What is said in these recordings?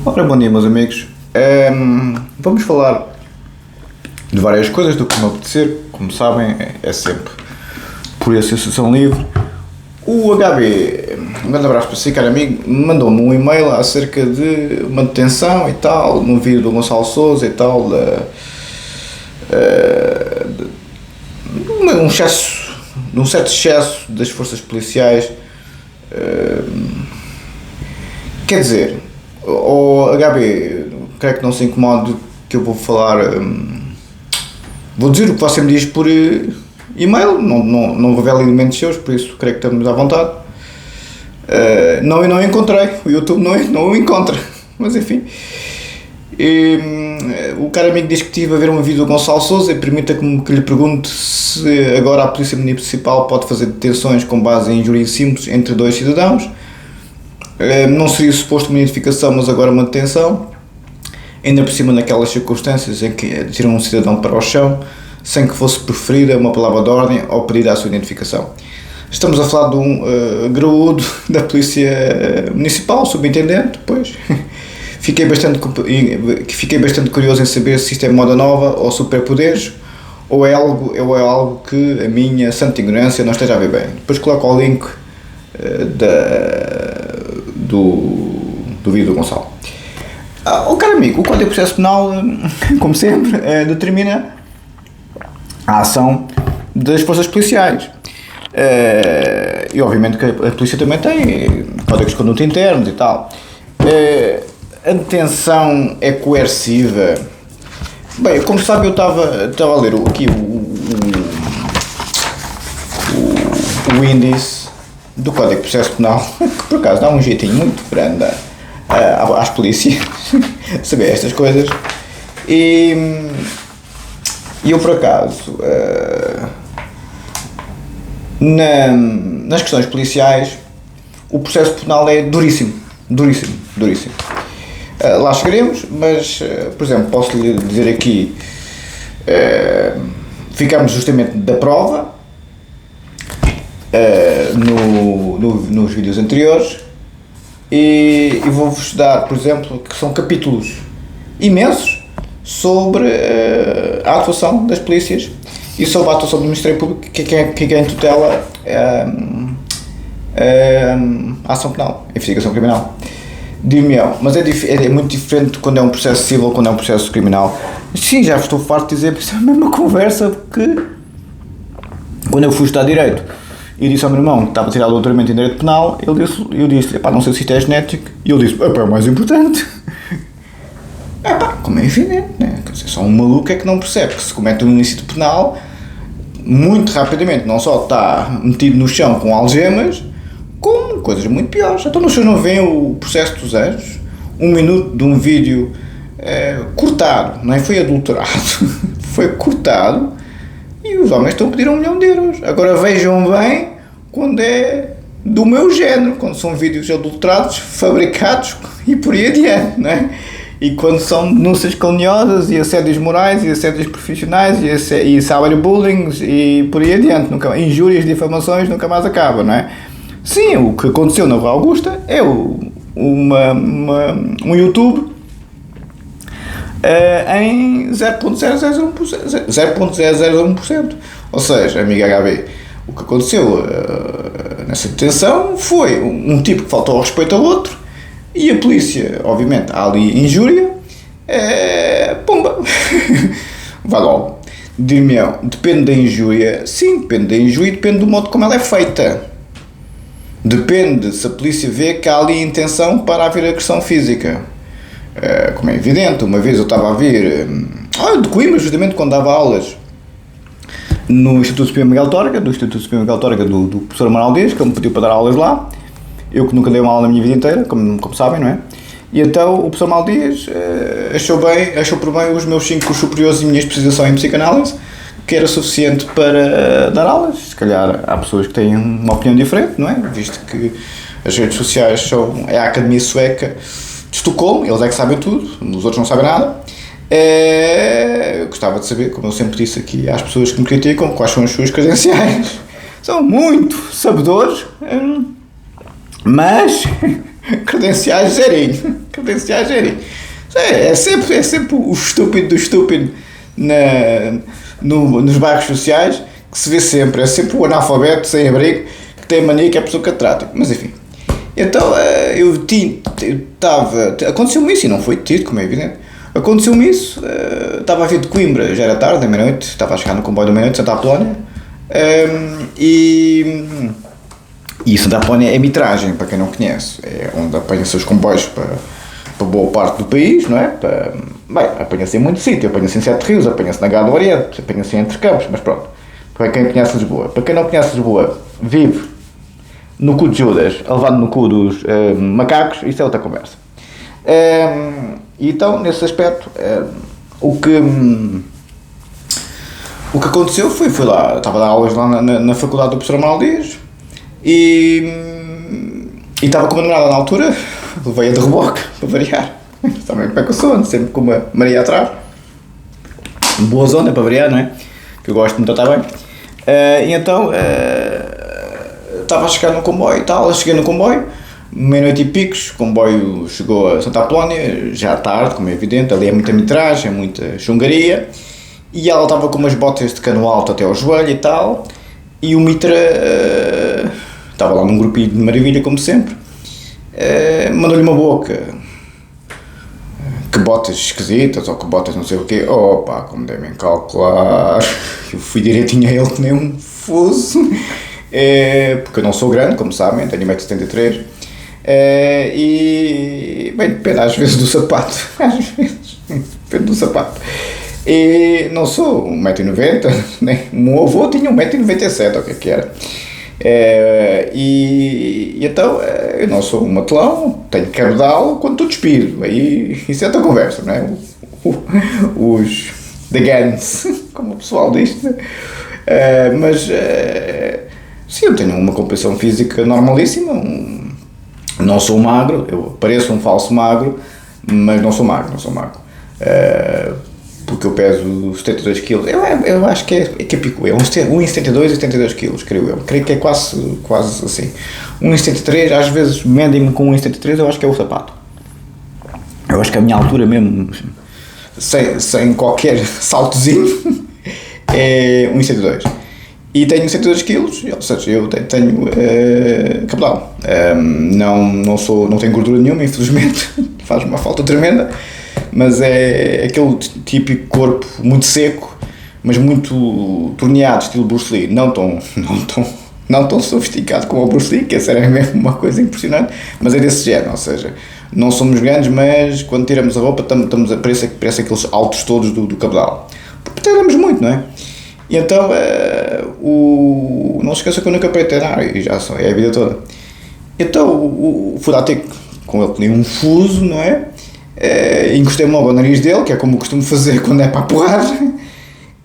Ora, bom dia, meus amigos. Vamos falar de várias coisas, do que me apetecer. Como sabem, é sempre por associação livre. O HB, um grande abraço para si, caro amigo, mandou-me um e-mail acerca de uma detenção e tal, no vídeo do Gonçalo Sousa e tal, um certo excesso das forças policiais. Quer dizer, o HB, creio que não se incomode que eu vou falar, vou dizer o que você me diz por e-mail, não revelo elementos seus, por isso creio que estamos à vontade. Não encontrei, o YouTube não o encontra, mas enfim. O caro amigo diz que estive a ver um vídeo do Gonçalo Sousa e permita-me que lhe pergunte se agora a Polícia Municipal pode fazer detenções com base em injúria simples entre dois cidadãos. Não seria suposto uma identificação, mas agora uma detenção, ainda por cima naquelas circunstâncias em que tiram um cidadão para o chão sem que fosse preferida uma palavra de ordem ou pedida a sua identificação. Estamos a falar de um graúdo da Polícia Municipal, subintendente, pois. Fiquei bastante curioso em saber se isto é moda nova ou superpoderes, ou é algo que a minha santa ignorância não esteja a ver bem. Depois coloco o link do vídeo do Gonçalo. O caro amigo, o Código de Processo Penal, como sempre, determina a ação das forças policiais. E obviamente que a polícia também tem códigos de conduta internos e tal. A detenção é coerciva. Bem, como sabe, eu estava a ler aqui o índice do Código de Processo Penal, que por acaso dá um jeitinho muito grande às polícias saber estas coisas. E eu, por acaso, nas questões policiais, o processo penal é duríssimo. Lá chegaremos, mas, por exemplo, posso lhe dizer aqui, ficamos justamente da prova nos vídeos anteriores e vou-vos dar, por exemplo, que são capítulos imensos sobre a atuação das polícias e sobre a atuação do Ministério Público, que é quem tutela a ação penal, a investigação criminal. Dir-me, mas é muito diferente quando é um processo civil ou quando é um processo criminal. Sim, já estou farto de dizer, porque isso é a mesma conversa que quando eu fui estudar Direito e disse ao meu irmão que estava a tirar o doutoramento em Direito Penal, eu disse, não sei se isto é genético, e ele disse, é o mais importante. Como é evidente, né? Quer dizer, só um maluco é que não percebe que se comete um ilícito penal, muito rapidamente, não só está metido no chão com algemas, como coisas muito piores. Então no senhor não vê o processo dos anjos? 1 minuto de um vídeo cortado, não foi adulterado, foi cortado, e os homens estão a pedir 1 milhão de euros. Agora vejam bem quando é do meu género, quando são vídeos adulterados, fabricados e por aí adiante, não é? E quando são denúncias caluniosas e assédios morais e assédios profissionais e cyberbullying e por aí adiante, injúrias, difamações, nunca mais acaba, não é? Sim, o que aconteceu na Rua Augusta é um YouTube em 0.001%. Ou seja, amiga HB, o que aconteceu nessa detenção foi um tipo que faltou ao respeito ao outro e a polícia, obviamente, há ali injúria, pumba, vai logo. Dir-me, depende da injúria, sim, depende da injúria e depende do modo como ela é feita. Depende se a polícia vê que há ali intenção para haver agressão física. Como é evidente, uma vez eu estava a vir de Coimbra, justamente quando dava aulas no Instituto Superior Miguel Torga, do professor Amaral Dias, que ele me pediu para dar aulas lá. Eu que nunca dei uma aula na minha vida inteira, como sabem, não é? E então o professor Amaral Dias achou por bem os meus 5 cursos superiores e a minha especialização em psicanálise, que era suficiente para dar aulas. Se calhar há pessoas que têm uma opinião diferente, não é? Visto que as redes sociais é a Academia Sueca de Estocolmo, eles é que sabem tudo, os outros não sabem nada. Eu gostava de saber, como eu sempre disse aqui às pessoas que me criticam, quais são as suas credenciais. São muito sabedores, mas credenciais zerinho. potenciais serem. É sempre o estúpido do estúpido nos bairros sociais que se vê sempre. É sempre o analfabeto sem abrigo que tem a mania que é a pessoa catedrática. Mas enfim. Então aconteceu-me isso e não foi tido, como é evidente. Aconteceu-me isso, estava a vir de Coimbra, já era tarde, à meia-noite, estava a chegar no comboio da meia-noite, Santa Apolónia, e Santa Apolónia é mitragem, para quem não conhece, é onde apanha-se os comboios para boa parte do país, não é? Apanha-se em muito sítio, apanha-se em Sete Rios, apanha-se na Gado Oriente, apanha-se em Entre Campos, mas pronto, para quem conhece Lisboa. Para quem não conhece Lisboa, vive no cu de Judas, levado no cu dos macacos, isso é outra conversa. Então, nesse aspecto, o que aconteceu fui lá, estava a dar aulas lá na faculdade do professor Manuel Dias e estava com uma namorada na altura, levei-a de reboque, para variar, também como é que eu sou, sempre com uma Maria atrás, boa zona para variar, não é? Que eu gosto muito de estar bem. E então, estava a chegar no comboio e tal, cheguei no comboio, meia-noite e picos, o comboio chegou a Santa Apolónia, já à tarde, como é evidente, ali é muita mitragem, muita chungaria, e ela estava com umas botas de cano alto até ao joelho e tal, e o mitra estava lá num grupinho de maravilha, como sempre, mandou-lhe uma boca, que botas esquisitas, ou que botas não sei o quê, opa, como devem calcular, eu fui direitinho a ele que nem um fuso, porque eu não sou grande, como sabem, tenho 1,73 m, e bem, depende às vezes do sapato, depende do sapato, e não sou 1,90 m, nem o meu avô tinha 1,97 m, o que era, e então eu não sou um matelão, tenho cabedal quando estou despido, aí isso é outra conversa, não é? Os the guns, como o pessoal diz, mas sim, eu tenho uma composição física normalíssima, não sou magro, eu pareço um falso magro, mas não sou magro, porque eu peso 72 kg, eu acho que é pico, 1,72 e 72 kg, creio que é quase assim, 1,73, às vezes medem-me com 1,73, eu acho que é o sapato, eu acho que a minha altura mesmo, sem qualquer saltozinho, é 1,72. E tenho 102 kg, ou seja, eu tenho cabedal. Não tenho gordura nenhuma, infelizmente, faz uma falta tremenda, mas é aquele típico corpo muito seco, mas muito torneado, estilo Bruce Lee, não tão sofisticado como o Bruce Lee, que essa era mesmo uma coisa impressionante, mas é desse género, ou seja, não somos grandes, mas quando tiramos a roupa parece aqueles altos todos do cabedal, porque treinamos muito, não é? E então, não se esqueça que eu nunca parei de treinar, e já é a vida toda. Então, fui lá ter com ele, tinha um fuso, não é? Encostei-me logo ao nariz dele, que é como eu costumo fazer quando é para a porrada,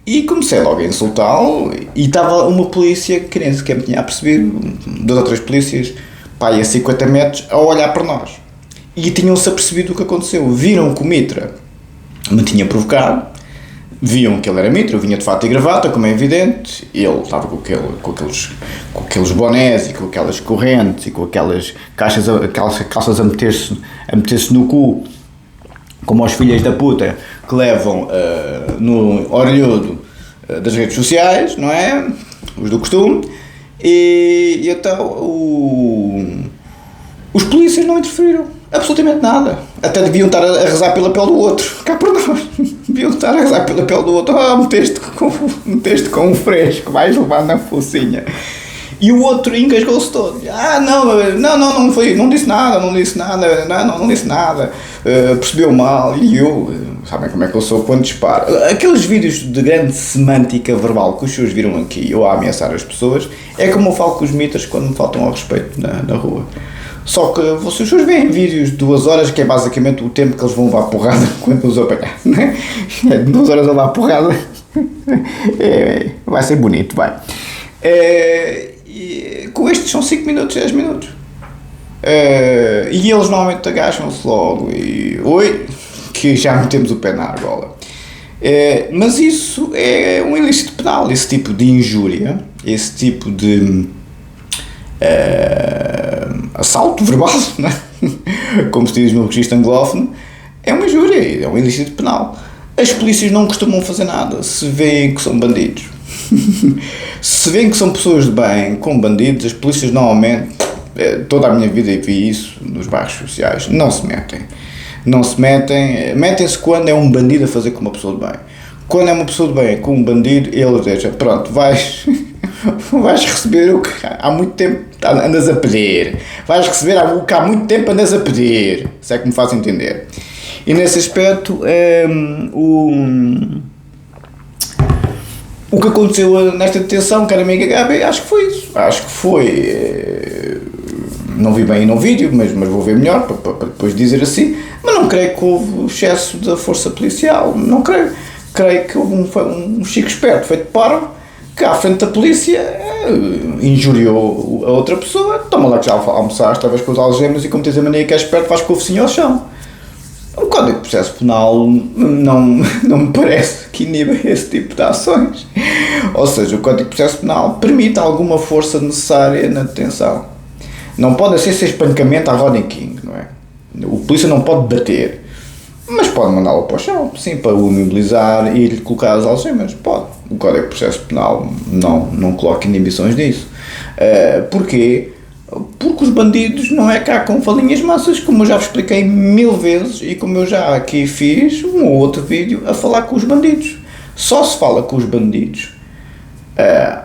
e comecei logo a insultá-lo, e estava uma polícia que nem sequer me tinha apercebido, 2 ou 3 polícias, pá, a 50 metros, a olhar para nós. E tinham-se apercebido o que aconteceu, viram que o mitra me tinha provocado, viam que ele era mitra, eu vinha de fato e gravata, como é evidente, ele estava com aqueles bonés e com aquelas correntes e com aquelas calças a meter-se no cu, como os filhos da puta que levam no orelhudo das redes sociais, não é? Os do costume, e então os polícias não interferiram, absolutamente nada. Até deviam estar a rezar pela pele do outro, cá por nós. Deviam estar a rezar pela pele do outro. Meteste com um fresco, vais levar na focinha. E o outro engasgou-se todo. Não foi, não disse nada, percebeu mal. E eu, sabem como é que eu sou quando disparo? Aqueles vídeos de grande semântica verbal que os senhores viram aqui, eu a ameaçar as pessoas, é como eu falo com os mitas quando me faltam ao respeito na rua. Só que vocês veem vídeos de 2 horas, que é basicamente o tempo que eles vão levar a porrada quando os apanhar, não é? 2 horas a levar a porrada, vai ser bonito, vai. E com estes são 5 minutos, 10 minutos. E eles normalmente agacham-se logo e oi, que já metemos o pé na argola. Mas isso é um ilícito penal, esse tipo de injúria, esse tipo de assalto verbal, não é? como se diz no registro anglófono, é uma injúria, é um ilícito penal. As polícias não costumam fazer nada se veem que são bandidos. Se veem que são pessoas de bem com bandidos, as polícias normalmente, toda a minha vida vi isso nos bairros sociais, não se metem. Não se metem, metem-se quando é um bandido a fazer com uma pessoa de bem. Quando é uma pessoa de bem com um bandido, ele deixa, pronto, vais receber o que há muito tempo andas a pedir. Vais receber o que há muito tempo andas a pedir. Se é que me faz entender. E nesse aspecto, o que aconteceu nesta detenção, cara amiga Gabi, acho que foi isso. Acho que foi. Não vi bem no vídeo, mas vou ver melhor para depois dizer assim. Mas não creio que houve excesso da força policial. Não creio. Creio que houve um chico esperto feito parvo que à frente da polícia injuriou a outra pessoa. Toma lá que já almoçaste, talvez com os algemas, e como tens a mania que é esperto, vais com o focinho ao chão. O Código de Processo Penal não me parece que iniba esse tipo de ações. Ou seja, o Código de Processo Penal permite alguma força necessária na detenção. Não pode ser espancamento à Rodney King, não é? O polícia não pode bater, mas pode mandá-lo para o chão, sim, para o imobilizar e lhe colocar as algemas. Pode. O Código de Processo Penal não coloca inibições disso. Porquê? Porque os bandidos não é cá com falinhas massas, como eu já vos expliquei 1000 vezes e como eu já aqui fiz um ou outro vídeo a falar com os bandidos. Só se fala com os bandidos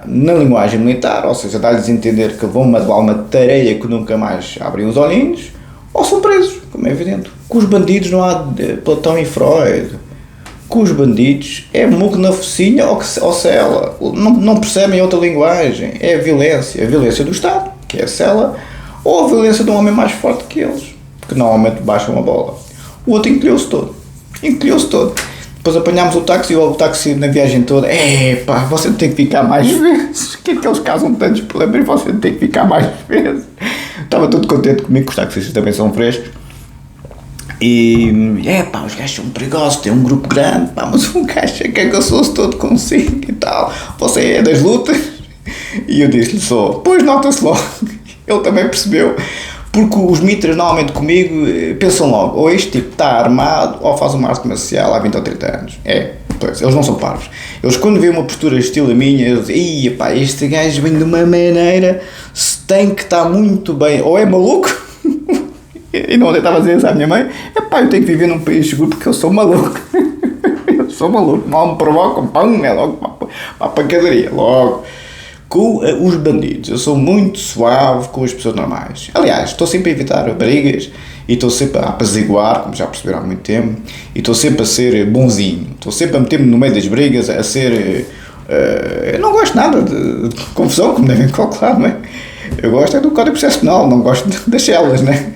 na linguagem militar, ou seja, dá-lhes a entender que vão magoar uma tareia que nunca mais abrem os olhinhos, ou são presos, como é evidente. Com os bandidos não há Platão e Freud. Com os bandidos é muco na focinha ou cela. Não percebem outra linguagem. É a violência do Estado, que é a cela, ou a violência de um homem mais forte que eles, que normalmente baixam a bola. O outro encolheu-se todo. Depois apanhámos o táxi na viagem toda. Você tem que ficar mais vezes. O que é que eles causam tantos problemas e você tem que ficar mais vezes? Estava todo contente comigo, que os taxistas também são frescos. E, os gajos são perigosos, tem um grupo grande, mas um gajo que acaçou-se todo consigo e tal. Você é das lutas? E eu disse-lhe só, pois nota-se logo. Ele também percebeu, porque os mitras normalmente comigo pensam logo, ou este tipo está armado ou faz uma arte marcial há 20 ou 30 anos. Pois, eles não são parvos. Eles quando veem uma postura estilo a minha, eles dizem, este gajo vem de uma maneira, se tem que estar muito bem, ou é maluco, e não estava a dizer isso à minha mãe, eu tenho que viver num país seguro porque eu sou maluco. Eu sou maluco, mal me provocam, é logo para a pancadaria, logo. Com os bandidos, eu sou muito suave com as pessoas normais. Aliás, estou sempre a evitar brigas e estou sempre a apaziguar, como já perceberam há muito tempo, e estou sempre a ser bonzinho, estou sempre a meter-me no meio das brigas, a ser... eu não gosto nada de confusão, como devem calcular, não é? Eu gosto do Código de Processo Penal, não gosto das celas, não é?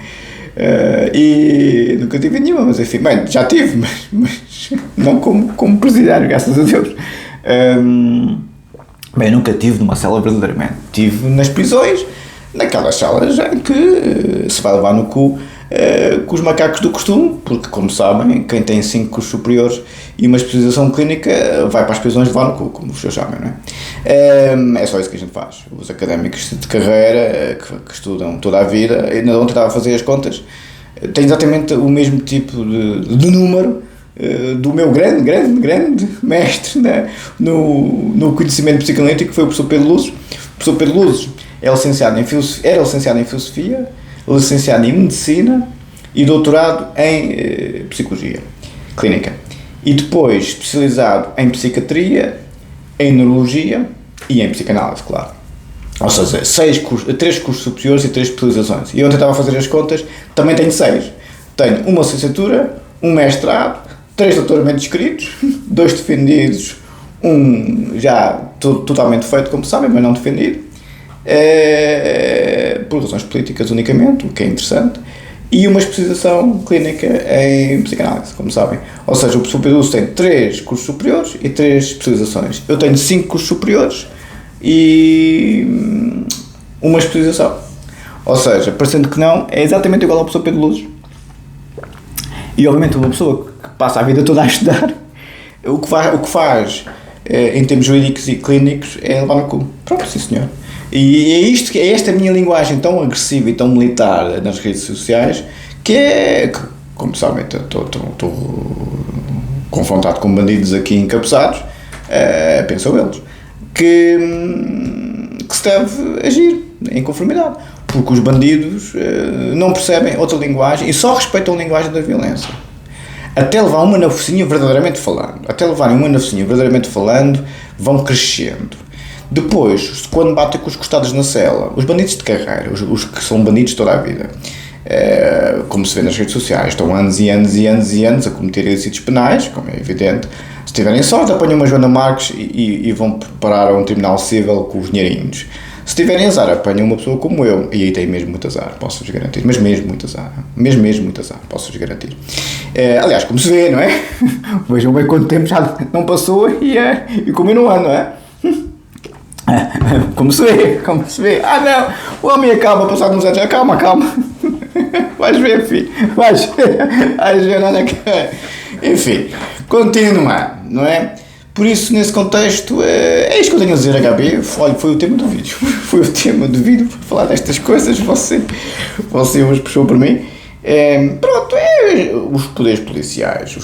E nunca tive nenhuma, mas enfim, já tive, mas não como presidiário, graças a Deus. Nunca tive numa cela verdadeiramente. Tive nas prisões, naquelas salas em que se vai levar no cu com os macacos do costume, porque, como sabem, quem tem 5 cursos superiores e uma especialização clínica vai para as prisões levar no cu, como os seus chamam, não é? É só isso que a gente faz. Os académicos de carreira que estudam toda a vida, ainda ontem estava a fazer as contas, têm exatamente o mesmo tipo de número do meu grande mestre, né, no conhecimento psicanalítico, que foi o professor Pedro Luzes. O professor Pedro Luzes era licenciado em filosofia, licenciado em medicina e doutorado em psicologia clínica. E depois especializado em psiquiatria, em neurologia e em psicanálise, claro. Ou seja, 3 cursos superiores e 3 especializações. E ontem estava a fazer as contas, também tenho 6. Tenho uma licenciatura, um mestrado, 3 doutoramentos escritos, 2 defendidos, um já totalmente feito, como sabem, mas não defendido, por razões políticas unicamente, o que é interessante, e uma especialização clínica em psicanálise, como sabem. Ou seja, o professor Pedro tem 3 cursos superiores e 3 especializações. Eu tenho 5 cursos superiores e uma especialização. Ou seja, parecendo que não, é exatamente igual ao professor Pedro Luzes. E obviamente uma pessoa que passa a vida toda a estudar, o que faz em termos jurídicos e clínicos é levar no cu. Pronto, sim senhor. E é esta minha linguagem tão agressiva e tão militar nas redes sociais como sabem, estou confrontado com bandidos aqui encabeçados, pensam eles, que se deve agir em conformidade, porque os bandidos não percebem outra linguagem e só respeitam a linguagem da violência. Até levar uma na focinha verdadeiramente falando, vão crescendo. Depois, quando batem com os costados na cela, os bandidos de carreira, os que são bandidos toda a vida, como se vê nas redes sociais, estão anos e anos a cometer ilícitos penais, como é evidente. Se tiverem sorte, apanham uma Joana Marques e vão parar a um tribunal civil com os dinheirinhos. Se tiverem azar, apanham uma pessoa como eu, e aí tem mesmo muito azar, posso-vos garantir, mas mesmo muito azar, posso-vos garantir. Aliás, como se vê, não é? Vejam bem quanto tempo já não passou e como eu não ando, não é? Como se vê. Não, o homem acaba passado uns anos, calma. Vais ver, filho, vais ver onde é que é. Enfim, continua, não é? Por isso, nesse contexto, é isto que eu tenho a dizer, HB. Olha, foi o tema do vídeo. Para falar destas coisas. Você hoje puxou por mim. Pronto, os poderes policiais.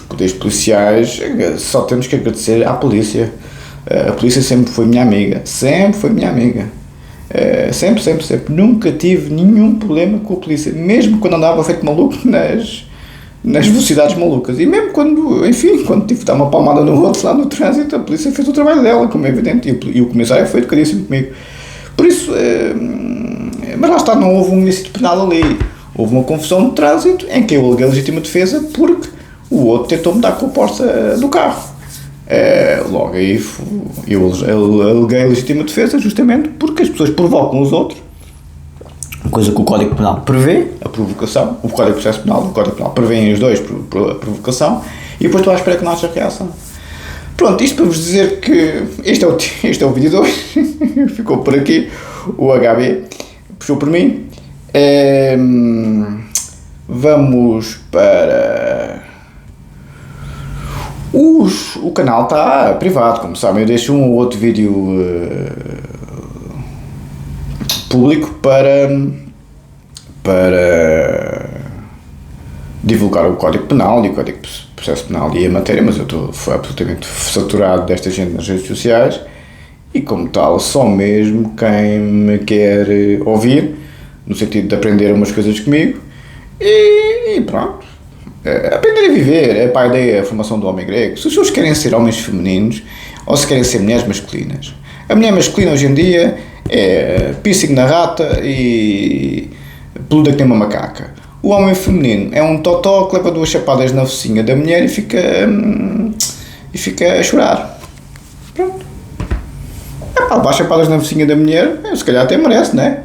Só temos que agradecer à polícia. A polícia sempre foi minha amiga. Sempre. Nunca tive nenhum problema com a polícia. Mesmo quando andava feito maluco nas velocidades malucas. E mesmo quando tive de dar uma palmada no outro lá no trânsito, a polícia fez o trabalho dela, como é evidente, e o comissário foi educadíssimo comigo. Por isso, mas lá está, não houve um ilícito penal ali. Houve uma confusão de trânsito em que eu aleguei legítima defesa porque o outro tentou-me dar com a porta do carro. Logo aí eu aleguei legítima defesa justamente porque as pessoas provocam os outros, coisa que o Código Penal prevê, a provocação. O Código de Processo Penal e o Código Penal prevêem os dois, a provocação, e depois estou à espera que não haja reação. Pronto, isto para vos dizer que este é o vídeo de hoje. Ficou por aqui. O HB puxou por mim. Vamos para... O canal está privado, como sabem. Eu deixo um ou outro vídeo público para divulgar o Código Penal e o Código de Processo Penal e a matéria, mas eu estou absolutamente saturado desta gente nas redes sociais e, como tal, só mesmo quem me quer ouvir, no sentido de aprender umas coisas comigo e pronto. Aprender a viver é para a ideia, a formação do homem grego. Se os pessoas querem ser homens femininos ou se querem ser mulheres masculinas. A mulher masculina hoje em dia é piercing na rata e peluda que tem uma macaca. O homem feminino é um totó que leva 2 chapadas na focinha da mulher e fica a chorar. Pronto. Levar chapadas na focinha da mulher, se calhar até merece, não é?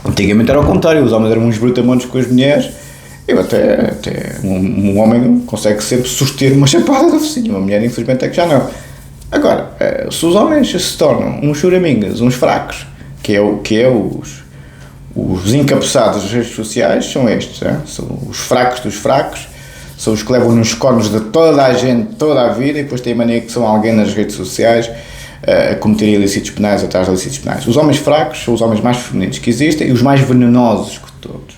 Antigamente era ao contrário, os homens eram uns brutamontes com as mulheres. Eu até um homem consegue sempre suster uma chapada da focinha, uma mulher infelizmente é que já não. Agora, se os homens se tornam uns choramingas, uns fracos, que é os encabeçados das redes sociais, são estes, são os fracos dos fracos, são os que levam nos cornos de toda a gente, toda a vida, e depois têm a mania que são alguém nas redes sociais a cometer ilícitos penais atrás de ilícitos penais. Os homens fracos são os homens mais femininos que existem e os mais venenosos que todos.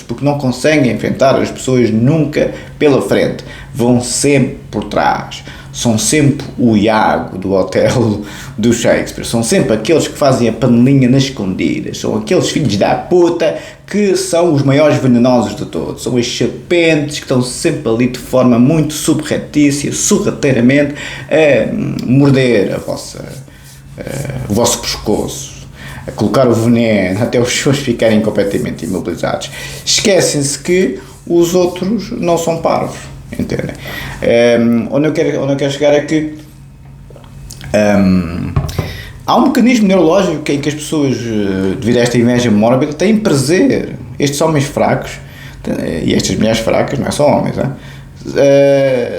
Porque não conseguem enfrentar as pessoas nunca pela frente. Vão sempre por trás. São sempre o Iago do Otelo do Shakespeare. São sempre aqueles que fazem a panelinha nas escondidas. São aqueles filhos da puta que são os maiores venenosos de todos. São os chapentes que estão sempre ali de forma muito subreptícia, sorrateiramente, a morder o vosso pescoço, a colocar o veneno até os seus ficarem completamente imobilizados. Esquecem-se que os outros não são parvos. Entendem? Onde eu quero chegar é que há um mecanismo neurológico em que as pessoas, devido a esta inveja mórbida, têm prazer. Estes homens fracos e estas mulheres fracas, não é só homens,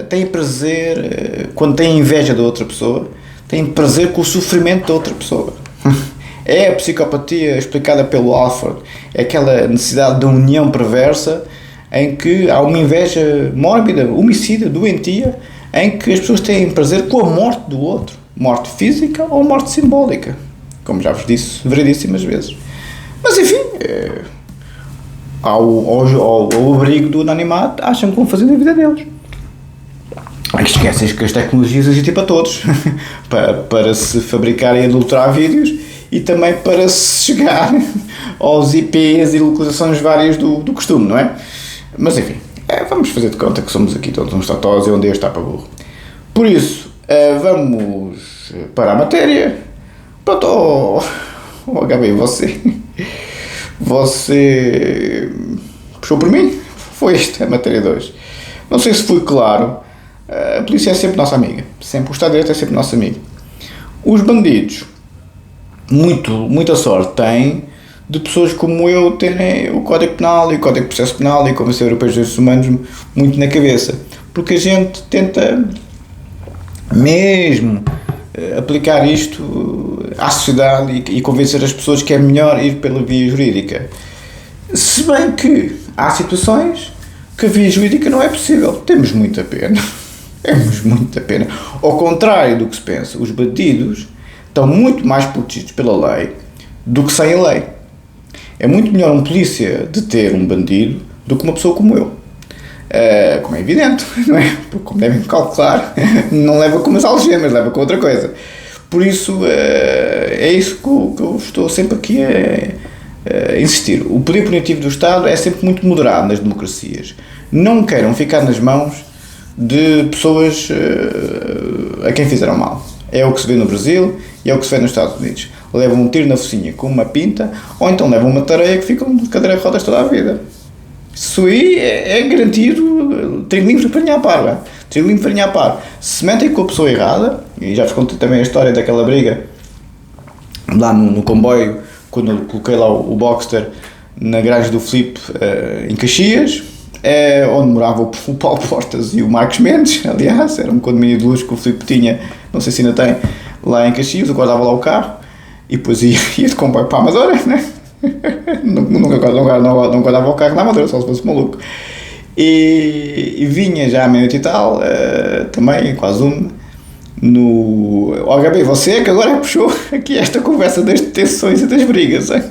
têm prazer quando têm inveja da outra pessoa, têm prazer com o sofrimento da outra pessoa. É a psicopatia explicada pelo Alford, é aquela necessidade de união perversa em que há uma inveja mórbida, homicida, doentia, em que as pessoas têm prazer com a morte do outro, morte física ou morte simbólica, como já vos disse variedíssimas vezes. Mas enfim, ao abrigo do anonimato, acham que vão fazer a vida deles. É que esquecem que as tecnologias existem para todos, para se fabricar e adulterar vídeos e também para se chegar aos IPs e localizações várias do costume, não é? Mas enfim, vamos fazer de conta que somos aqui todos uns totós e onde Deus está para burro. Por isso, vamos para a matéria. Pronto, HB, você puxou por mim? Foi esta a matéria 2. Não sei se fui claro. A polícia é sempre nossa amiga. Sempre. O Estado de Direito é sempre nosso amigo. Os bandidos, muita sorte têm de pessoas como eu terem o Código Penal e o Código de Processo Penal e a Convenção Europeia dos Direitos Humanos muito na cabeça. Porque a gente tenta mesmo aplicar isto à sociedade e convencer as pessoas que é melhor ir pela via jurídica. Se bem que há situações que a via jurídica não é possível. Temos muita pena. Temos muita pena. Ao contrário do que se pensa, os bandidos estão muito mais protegidos pela lei do que sem a lei. É muito melhor um polícia deter um bandido do que uma pessoa como eu. Como é evidente, não é? Porque, como devem calcular, não leva com umas algemas, leva com outra coisa. Por isso, é isso que eu estou sempre aqui a insistir. O poder punitivo do Estado é sempre muito moderado nas democracias. Não queiram ficar nas mãos de pessoas a quem fizeram mal. É o que se vê no Brasil e é o que se vê nos Estados Unidos. Levam um tiro na focinha com uma pinta ou então levam uma tareia que ficam de cadeira de rodas toda a vida. Isso aí é garantido trigo limpo farinha à par. Trigo limpo farinha à par. Se metem com a pessoa errada, e já vos contei também a história daquela briga lá no comboio, quando eu coloquei lá o Boxster na garagem do Filipe em Caxias, onde moravam o Paulo Portas e o Marcos Mendes, aliás, era um condomínio de luxo que o Filipe tinha, não sei se ainda tem, lá em Caxias. Eu guardava lá o carro e depois ia de comboio para a Amadora, né? Não guardava o carro na Amadora, só se fosse maluco. E vinha já à meia-noite e tal, também quase no HB, você é que agora puxou aqui esta conversa das detenções e das brigas, hein?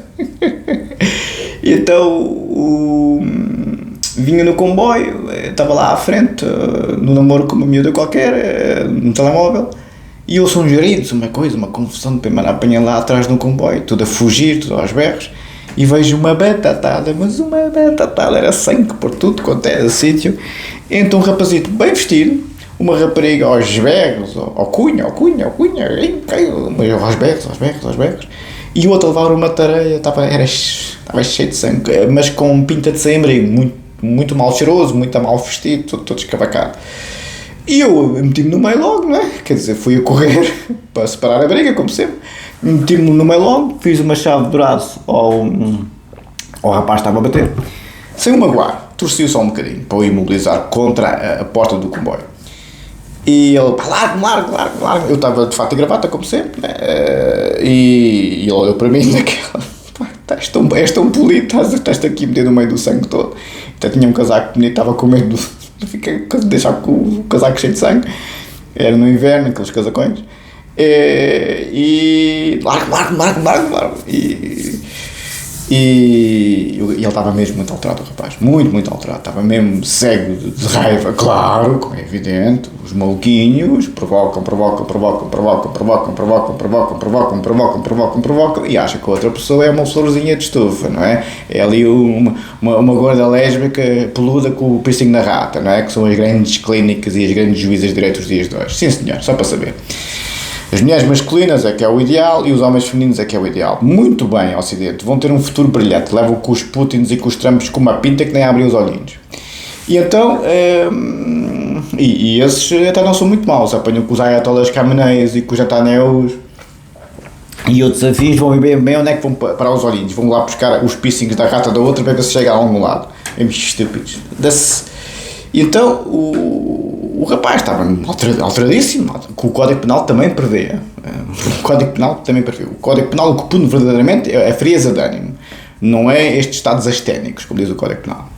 Então vinha no comboio, estava lá à frente, no namoro com uma miúda qualquer, no telemóvel, e eu sou um gerido, uma confusão, de apanhar lá atrás no comboio, tudo a fugir, tudo aos berros, e vejo uma batatada, mas uma batatada, era sangue por tudo quanto era sítio. Então um rapazito bem vestido, uma rapariga aos berros, ao cunha, mas aos berros, e o outro a levar uma tareia, estava cheio de sangue, mas com pinta de sem-abrigo, muito mal cheiroso, muito mal vestido, todo escavacado. E eu meti-me no meio logo, não é? Quer dizer, fui a correr para separar a briga, como sempre. Meti-me no meio logo, fiz uma chave de braço ao rapaz que estava a bater, sem o magoar, torci-o só um bocadinho para o imobilizar contra a porta do comboio. E ele, largo. Eu estava de fato e gravata, como sempre, né? E ele olhou para mim naquela, és tão polido, estás aqui metido no meio do sangue todo. Até tinha um casaco bonito, estava com medo de deixar com o casaco cheio de sangue. Era no inverno, aqueles casacões. E largo. E ele estava mesmo muito alterado, o rapaz, muito alterado, estava mesmo cego de raiva, claro, como é evidente. Os maluquinhos provocam e acham que a outra pessoa é uma florzinha de estufa, não é? É ali uma gorda lésbica peluda com o piercing na rata, não é? Que são as grandes clínicas e as grandes juízas de direito dos dias de hoje. Sim senhor, só para saber. As mulheres masculinas é que é o ideal e os homens femininos é que é o ideal. Muito bem, Ocidente, vão ter um futuro brilhante. Levam com os Putins e com os Trumps com uma pinta que nem abrem os olhinhos. E então, esses até não são muito maus. Apanham com os Ayatollahs Khameneis e com os Netanyahu e outros avios, vão ver bem onde é que vão parar os olhinhos. Vão lá buscar os piercings da rata da outra para ver se chega a algum lado. É muito estúpidos. Então, o rapaz estava alteradíssimo, que o Código Penal também prevê. O Código Penal, o que pune verdadeiramente é a frieza de ânimo, não é estes estados asténicos, como diz o Código Penal.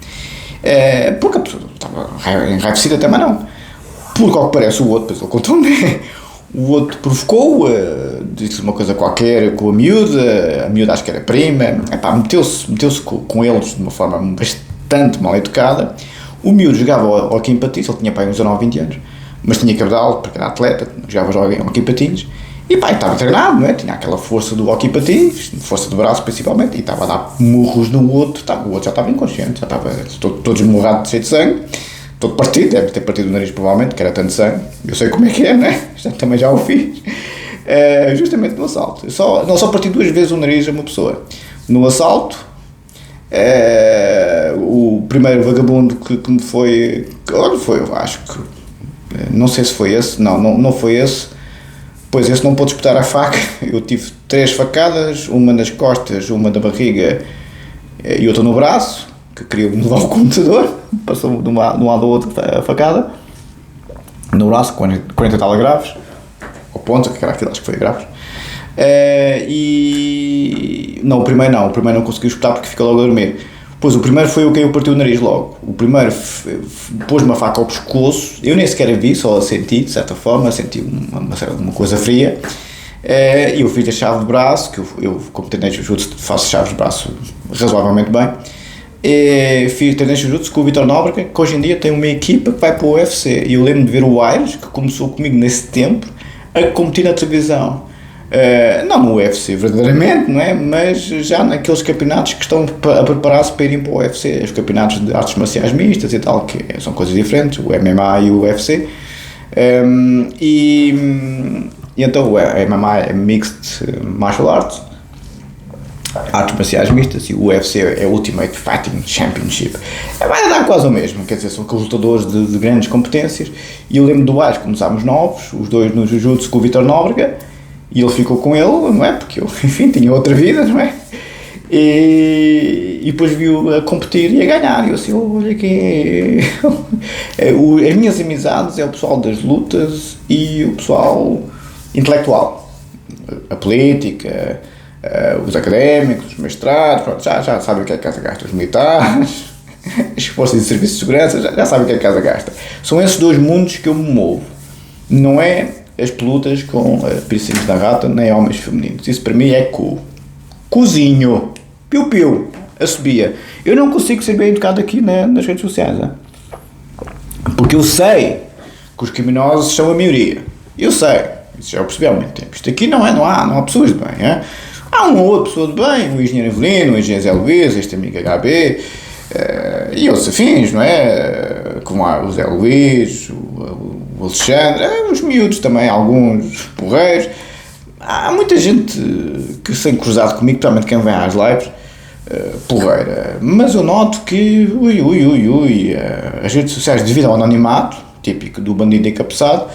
Porque a pessoa estava enraivecida também não. Porque, ao que parece, o outro, depois ele contou-me, o outro provocou, disse uma coisa qualquer com a miúda acho que era prima, epá, meteu-se com eles de uma forma bastante mal educada. O miúdo jogava ao hockey em patins, ele tinha pai uns 19, 20 anos, mas tinha cabedal, porque era atleta, jogava ao hockey em patins, e pá, estava treinado, não é? Tinha aquela força do hockey em patins, força de braço principalmente, e estava a dar murros no outro, o outro já estava inconsciente, já estava todo esmurrado, cheio de sangue, todo partido, deve ter partido o nariz provavelmente, que era tanto sangue, eu sei como é que é, não é? Também já o fiz, justamente no assalto. Não só parti 2 vezes o nariz a uma pessoa. No assalto, o primeiro vagabundo que me foi, olha, eu acho que, não sei se foi esse, não foi esse, pois esse não pôde disputar a faca, eu tive 3 facadas, uma nas costas, uma na barriga e outra no braço, que queria mudar o computador, passou de um lado ao outro a facada, no braço, 40 tal graves, ao ponto, que era aquilo, acho que foi graves. O primeiro não consegui espetar porque fica logo a dormir. Pois o primeiro foi o que eu parti o nariz logo. O primeiro pôs uma faca ao pescoço, eu nem sequer a vi, só a senti, de certa forma, senti uma coisa fria. E eu fiz a chave de braço, que eu como treinei jiu-jitsu, faço chaves de braço razoavelmente bem. Treinei jiu-jitsu com o Vitor Nóbrega, que hoje em dia tem uma equipa que vai para o UFC. E eu lembro de ver o Aires, que começou comigo nesse tempo, a competir na televisão. Não no UFC verdadeiramente, não é? Mas já naqueles campeonatos que estão a preparar-se para irem para o UFC, os campeonatos de artes marciais mistas e tal, que são coisas diferentes, o MMA e o UFC. E então o MMA é Mixed Martial Arts, artes marciais mistas, e o UFC é Ultimate Fighting Championship. Vai dar quase o mesmo, quer dizer, são lutadores de grandes competências. E eu lembro do Aires, começámos novos, os dois no jiu-jitsu com o Vitor Nóbrega, e ele ficou com ele, não é? Porque eu, enfim, tinha outra vida, não é? E depois viu a competir e a ganhar. E eu assim, olha que as minhas amizades é o pessoal das lutas e o pessoal intelectual. A política, os académicos, os mestrados, pronto, já sabem o que é que casa gasta. Os militares, as forças de serviço de segurança, já sabem o que é que casa gasta. São esses 2 mundos que eu me movo. Não é as pelutas com piercings da rata, nem homens femininos. Isso para mim é cozinho. Piu-piu. Assobia. Eu não consigo ser bem educado aqui nas redes sociais. Hein? Porque eu sei que os criminosos são a maioria. Eu sei. Isso já eu percebi há muito tempo. Isto aqui não há pessoas de bem. Hein? Há uma outra pessoa de bem. O engenheiro Evelino, o engenheiro Zé Luís, este amigo HB, e outros afins, não é? Como há o Zé Luís, o Alexandre, os miúdos também, alguns porreiros. Há muita gente que se tem cruzado comigo, principalmente quem vem às lives, porreira. Mas eu noto que, as redes sociais, devido ao anonimato, típico do bandido encapuçado,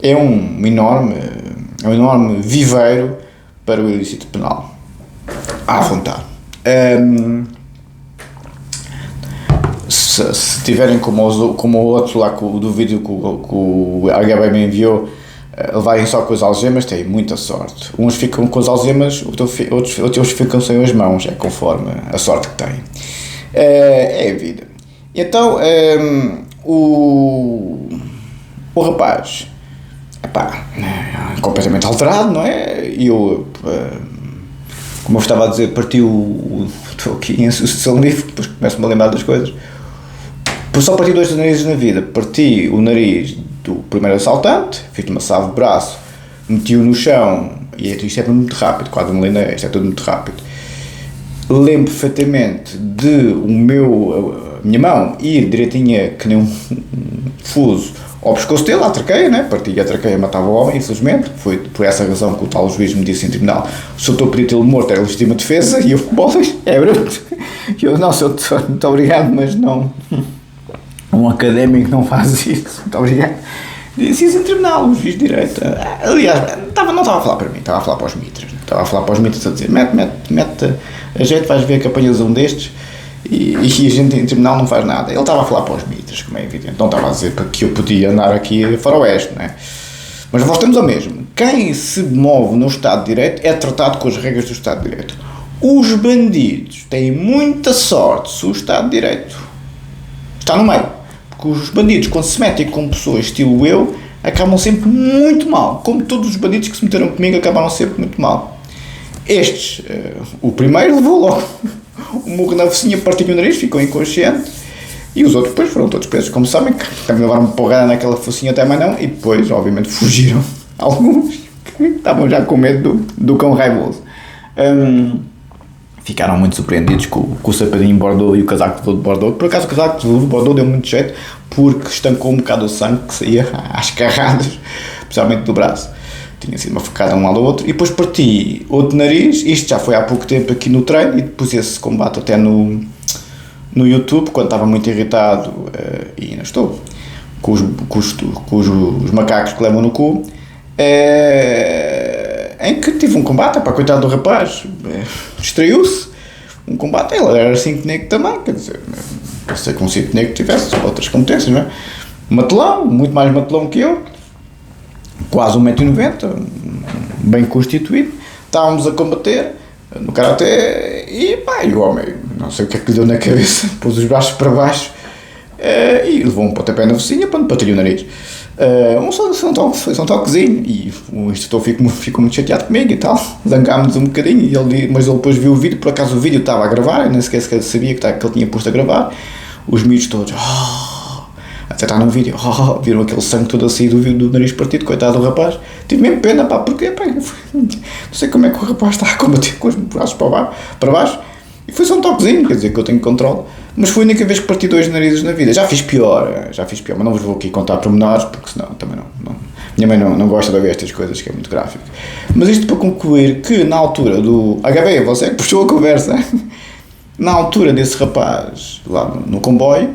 é um enorme viveiro para o ilícito penal. À vontade. Se tiverem como o outro lá do vídeo que o HB me enviou, levarem só com as algemas, têm muita sorte. Uns ficam com as algemas, outros ficam sem as mãos, é conforme a sorte que têm. É a vida. Então, o rapaz, completamente alterado, não é? E eu, como eu estava a dizer, estou aqui em associação livre, depois começo-me a lembrar das coisas. Só parti 2 narizes na vida. Parti o nariz do primeiro assaltante, fiz uma salva de braço, meti-o no chão, e isto é tudo muito rápido, quase me lembro, isto é tudo muito rápido. Lembro perfeitamente de a minha mão ir direitinha, que nem um fuso, ao pescoço dele, à traqueia, né? Parti a traqueia, matava o homem, infelizmente. Foi por essa razão que o tal juiz me disse em tribunal: se eu estou a pedir tê-lo morto, era legítima defesa, e eu, bolas, é bruto. E eu, não, senhor, muito obrigado, mas não. Um académico não faz isso, muito obrigado. Disse isso em tribunal, o juiz de direito. Aliás, não estava a falar para mim, estava a falar para os mitras. Estava a falar para os mitras a dizer: mete a gente, vais ver que apanhas um destes, e a gente em tribunal não faz nada. Ele estava a falar para os mitras, como é evidente. Não estava a dizer que eu podia andar aqui a faroeste, não é? Mas nós temos o mesmo. Quem se move no Estado de Direito é tratado com as regras do Estado de Direito. Os bandidos têm muita sorte se o Estado de Direito está no meio. Porque os bandidos, quando se metem com pessoas estilo eu, acabam sempre muito mal. Como todos os bandidos que se meteram comigo acabaram sempre muito mal. Estes, o primeiro levou logo um murro na focinha, partiu o nariz, ficou inconsciente. E os outros depois foram todos presos, como sabem, que também levaram uma porrada naquela focinha até mais não. E depois, obviamente, fugiram alguns que estavam já com medo do cão raivoso. Ficaram muito surpreendidos com o sapatinho Bordeaux e o casaco de veludo Bordeaux. Por acaso o casaco de veludo Bordeaux deu muito jeito, porque estancou um bocado o sangue que saía às carradas, especialmente do braço. Tinha sido uma facada um lado ao outro. E depois parti outro nariz. Isto já foi há pouco tempo aqui no treino, e depois esse combate até no YouTube, quando estava muito irritado, e ainda estou, com os macacos que levam no cu, em que tive um combate, pá, coitado do rapaz, distraiu-se, um combate, ele era 5 negro também, quer dizer, pensei que um 5 negro tivesse outras competências, não é? Matelão, muito mais matelão que eu, quase 1,90 m, bem constituído, estávamos a combater no karaté e pá, e o homem, não sei o que é que lhe deu na cabeça, pôs os braços para baixo e levou um pontapé na focinha, para bater o nariz. Foi só um toquezinho, e o instrutor ficou muito chateado comigo e tal, zangámos um bocadinho, mas ele depois viu o vídeo, por acaso o vídeo estava a gravar, eu nem sequer sabia que ele tinha posto a gravar, os miúdos todos, até está no vídeo, viram aquele sangue todo a sair do nariz partido, coitado do rapaz, tive mesmo pena, pá, porque pá, não sei como é que o rapaz está a combater com os braços para baixo, e foi só um toquezinho, quer dizer que eu tenho controle, mas foi a única vez que parti 2 narizes na vida. Já fiz pior, mas não vos vou aqui contar pormenores, porque senão também não minha mãe não gosta de ver estas coisas, que é muito gráfico. Mas isto para concluir que na altura do... HB, você que puxou a conversa, na altura desse rapaz lá no comboio,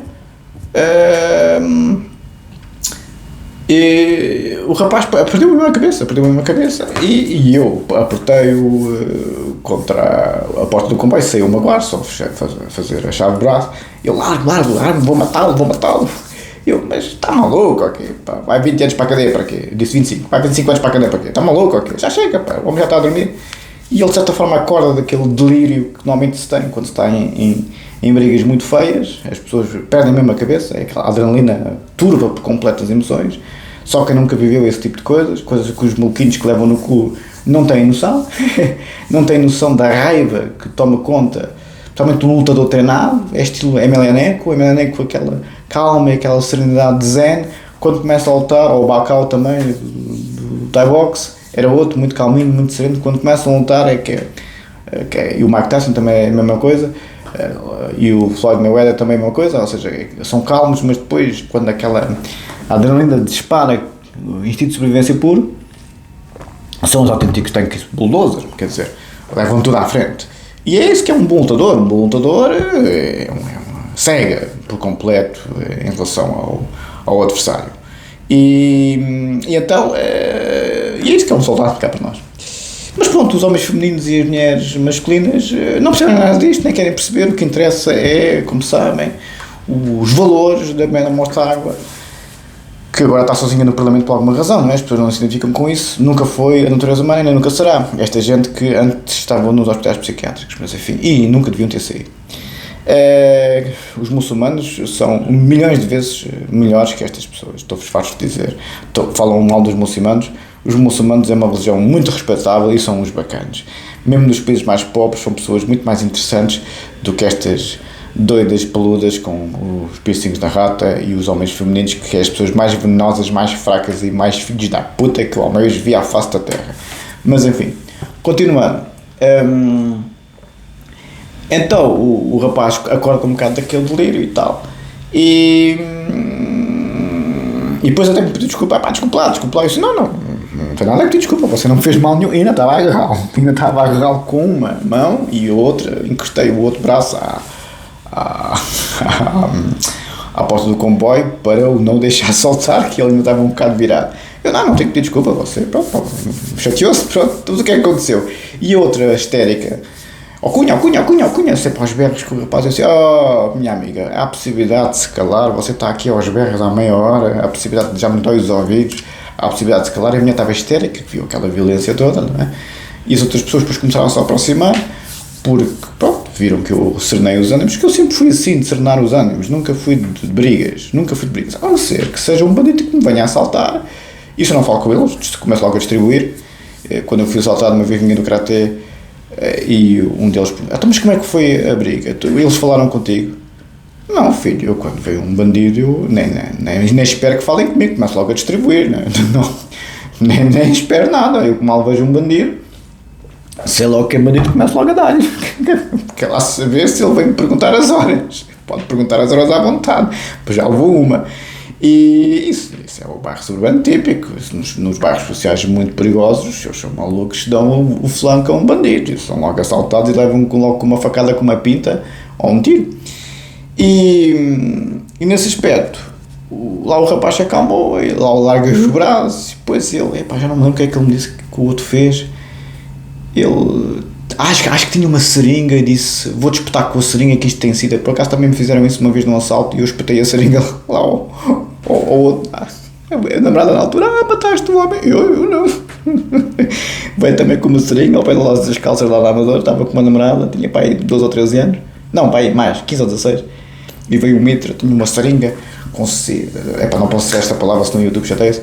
e o rapaz perdeu-me a cabeça e eu apertei-o contra a porta do comboio, saiu uma guarda, só fazer a chave de braço, eu largo, vou matá-lo. Eu, mas está maluco, ok, pá, vai 20 anos para a cadeia, para quê? Eu disse 25, vai 25 anos para a cadeia, para quê? Está maluco, ok, já chega, pá, o homem já está a dormir. E ele de certa forma acorda daquele delírio que normalmente se tem quando se está em brigas muito feias, as pessoas perdem mesmo a cabeça, é aquela adrenalina turva por completo as emoções. Só quem nunca viveu esse tipo de coisas que os maluquinhos que levam no cu não têm noção, não têm noção da raiva que toma conta, principalmente um lutador treinado, é estilo Emelianenko com aquela calma e aquela serenidade de zen, quando começa a lutar, ou o Bacau também, do Thai Box, era outro, muito calminho, muito sereno, quando começam a lutar e o Mike Tyson também é a mesma coisa, e o Floyd Mayweather também é a mesma coisa, ou seja, são calmos, mas depois, quando aquela adrenalina dispara, o instinto de sobrevivência puro, são os autênticos tanques bulldozers, quer dizer, levam tudo à frente. E é isso que é um bom lutador. Um bom lutador cega por completo em relação ao adversário. E então, e é isso que é um soldado cá para nós. Mas pronto, os homens femininos e as mulheres masculinas não percebem nada disto, nem querem perceber. O que interessa é, como sabem, os valores da Mena Mortágua, que agora está sozinha no Parlamento por alguma razão, não é? As pessoas não se identificam com isso, nunca foi a natureza humana e nem nunca será. Esta gente que antes estavam nos hospitais psiquiátricos, mas enfim, e nunca deviam ter saído. Os muçulmanos são milhões de vezes melhores que estas pessoas, estou-vos farto de dizer. Falam mal dos muçulmanos. Os muçulmanos é uma religião muito respeitável e são uns bacanas. Mesmo nos países mais pobres são pessoas muito mais interessantes do que estas doidas peludas com os piercings na rata e os homens femininos, que é as pessoas mais venenosas, mais fracas e mais filhos da puta que o homem hoje via à face da terra. Mas enfim, continuando. Então o rapaz acorda um bocado daquele delírio e tal. E depois até me pediu desculpa. Desculpa lá. Eu disse, não tem nada a pedir desculpa, você não me fez mal nenhum. E ainda estava a agarrá-lo com uma mão e outra, encostei o outro braço à porta do comboio para o não deixar soltar, que ele ainda estava um bocado virado. Eu não tenho que pedir desculpa a você, pronto, chateou-se, pronto, tudo o que é que aconteceu. E outra histérica, Cunha, sempre aos berros com o rapaz, eu disse, minha amiga, há a possibilidade de se calar, você está aqui aos berros há meia hora, há a possibilidade de já me dói os ouvidos, há a possibilidade de se calar. E a minha estava histérica, que viu aquela violência toda, não é? E as outras pessoas depois começaram a se aproximar, porque, pronto, viram que eu serenei os ânimos, que eu sempre fui assim, de serenar os ânimos, nunca fui de brigas, a não ser que seja um bandido que me venha a assaltar Isso eu não falo com eles, começo logo a distribuir. Quando eu fui assaltado uma vez vinha do Karatê e um deles perguntou, então, mas como é que foi a briga? Eles falaram contigo? Não, filho, eu quando veio um bandido eu nem espero que falem comigo, começo logo a distribuir, né? Não, nem espero nada, eu mal vejo um bandido, sei logo que é bandido, começo logo a dar-lhe, quer lá saber se ele vem me perguntar as horas, pode perguntar as horas à vontade, pois já levou uma. E isso é o bairro suburbano típico. Nos bairros sociais muito perigosos, eles são malucos que dão o flanco a um bandido, eles são logo assaltados e levam logo com uma facada, com uma pinta ou um tiro. E nesse aspecto, lá o rapaz se acalmou, e lá larga os braços, e depois ele, já não me lembro o que é que ele me disse que o outro fez. Ele, acho que tinha uma seringa e disse, vou disputar com a seringa que isto tem sido. Por acaso também me fizeram isso uma vez num assalto e eu espetei a seringa lá ao outro. A namorada na altura, mataste o homem. Eu não. Veio também com uma seringa ao pé das lojas das calças lá da Amadora, estava com uma namorada, tinha pai 12 ou 13 anos. Não, pai, mais, 15 ou 16. E veio o Mitra, tinha uma seringa com C. Não posso dizer esta palavra, senão o YouTube chateia-se.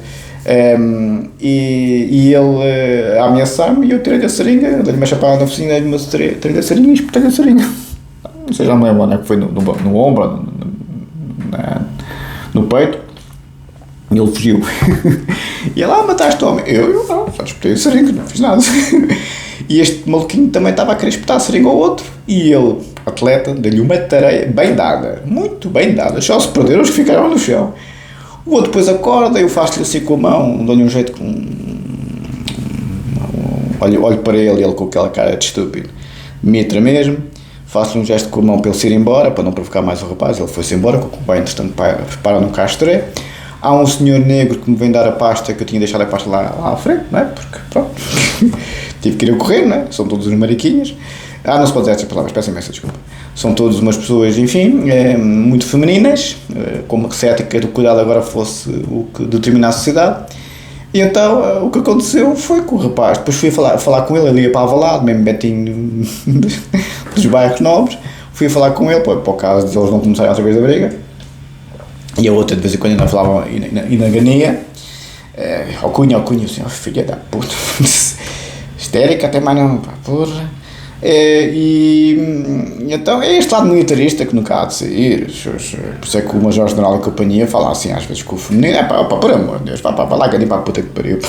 E ele a ameaçar-me e eu tirei-lhe a seringa, dei-lhe uma chapada na oficina, tirei-lhe a seringa e espetei-lhe a seringa. Não sei, já me lembro onde é que foi, no ombro, no peito. E ele fugiu. E ele, mataste o homem. Eu não, só espetei a seringa, não fiz nada. E este maluquinho também estava a querer espetar a seringa ao outro. E ele, atleta, deu-lhe uma tareia bem dada, muito bem dada. Só se perderam os que ficaram no chão. O outro depois acorda, eu faço-lhe assim com a mão, dou-lhe um jeito com... Olho para ele, ele com aquela cara de estúpido. Mitra mesmo. Faço-lhe um gesto com a mão para ele se ir embora, para não provocar mais o rapaz. Ele foi-se embora, com o companheiro, entretanto, prepara no castré. Há um senhor negro que me vem dar a pasta, que eu tinha deixado a pasta lá à frente, não é? Porque, pronto, tive que ir a correr, não é? São todos os mariquinhas. Não se pode dizer estas palavras, peço imensa desculpa. São todas umas pessoas, enfim, muito femininas, como se a ética do cuidado agora fosse o que determina a sociedade. E então, o que aconteceu foi que o rapaz, depois fui a falar com ele ia para Alvalade, mesmo Betinho dos bairros nobres, fui a falar com ele, para o caso de eles não começarem outra vez a briga. E a outra de vez em quando ainda falava e na gania, alcunha, assim, filha da puta, histérica até mais não, pá, porra. Então é este lado militarista que nunca há de sair. Por isso é que o Major-General da Companhia fala assim às vezes com o feminino, por amor de Deus, para lá, que para a puta que pariu.